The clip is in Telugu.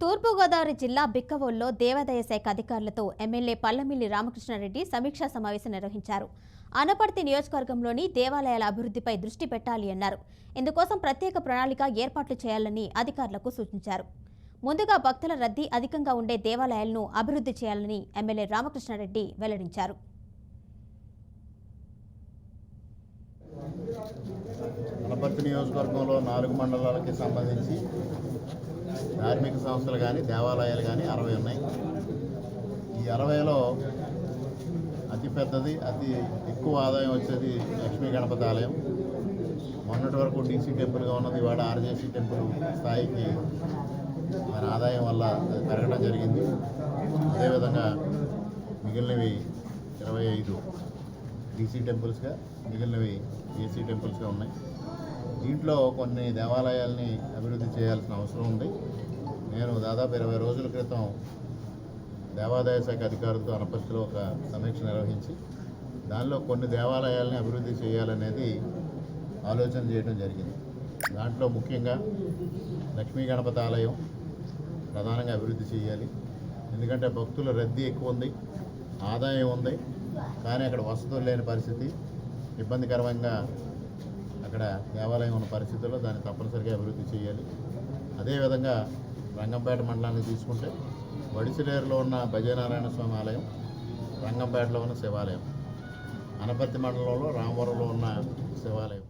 తూర్పుగోదావరి జిల్లా బిక్కవోలులో దేవాదాయ శాఖ అధికారులతో ఎమ్మెల్యే పల్లమిల్లి రామకృష్ణారెడ్డి సమీక్షా సమావేశం నిర్వహించారు. అనపర్తి నియోజకవర్గంలోని దేవాలయాల అభివృద్ధిపై దృష్టి పెట్టాలి అన్నారు. ఇందుకోసం ప్రత్యేక ప్రణాళిక ఏర్పాట్లు చేయాలని అధికారులకు సూచించారు. ముందుగా భక్తుల రద్దీ అధికంగా ఉండే దేవాలయాలను అభివృద్ధి చేయాలని ఎమ్మెల్యే రామకృష్ణారెడ్డి వెల్లడించారు. అనపర్తి నియోజకవర్గంలో 4 మండలాలకి సంబంధించి ధార్మిక సంస్థలు కానీ దేవాలయాలు కానీ 60 ఉన్నాయి. ఈ 60లో అతిపెద్దది అతి ఎక్కువ ఆదాయం వచ్చేది లక్ష్మీ గణపతి ఆలయం. మొన్నటి వరకు డీసీ టెంపుల్గా ఉన్నది ఇవాళ ఆర్జేసీ టెంపుల్ స్థాయికి మన ఆదాయం వల్ల అది పెరగడం జరిగింది. అదేవిధంగా మిగిలినవి 25 డీసీ టెంపుల్స్గా, మిగిలినవి ఏసీ టెంపుల్స్గా ఉన్నాయి. దీంట్లో కొన్ని దేవాలయాల్ని అభివృద్ధి చేయాల్సిన అవసరం ఉంది. నేను దాదాపు 20 రోజుల క్రితం దేవాదాయ శాఖ అధికారులతో అనపర్తిలో ఒక సమీక్ష నిర్వహించి దానిలో కొన్ని దేవాలయాల్ని అభివృద్ధి చేయాలనేది ఆలోచన చేయడం జరిగింది. దాంట్లో ముఖ్యంగా లక్ష్మీ గణపతి ఆలయం ప్రధానంగా అభివృద్ధి చేయాలి. ఎందుకంటే భక్తుల రద్దీ ఎక్కువ ఉంది, ఆదాయం ఉంది, కానీ అక్కడ వసతులు లేని పరిస్థితి, ఇబ్బందికరంగా అక్కడ దేవాలయం ఉన్న పరిస్థితుల్లో దాన్ని తప్పనిసరిగా అభివృద్ధి చేయాలి. అదేవిధంగా రంగంపేట మండలాన్ని తీసుకుంటే వడిసిలేరులో ఉన్న భజనారాయణ స్వామి ఆలయం, రంగంపేటలో ఉన్న శివాలయం, అనపర్తి మండలంలో రామవరంలో ఉన్న శివాలయం.